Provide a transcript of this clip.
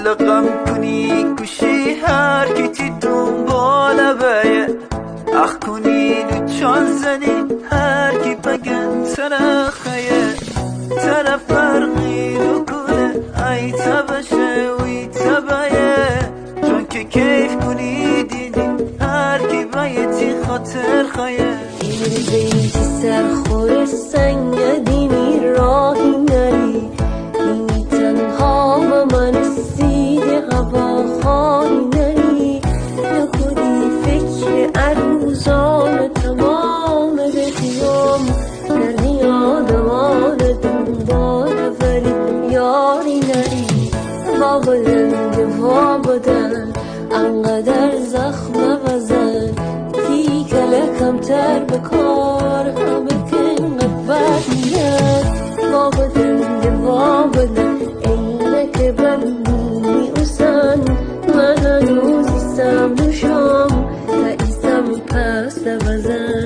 دل غم کنی کشی هر کی تی دنبال بیه اخ کنی و چان زنی هر کی بگن سرخیه طرف فرقی دو کنه ای تبشه وی تبایه چون که کیف کنی دیدی هر کی بایتی خاطر خیه این بیتی سرخور سنگ دینی راهی نری اینی تنها و من سید هوا خواهی نری نکنی فکر عروزان تمام به قیام در یادم آن دنبال ولی یاری نری وا بدن انقدر زخم بزن تیکله کمتر بکار همه که اینقدر میاد وا بدن اینه بندی اوسن من هنوز ایستم دوشم تا ایستم پس بزن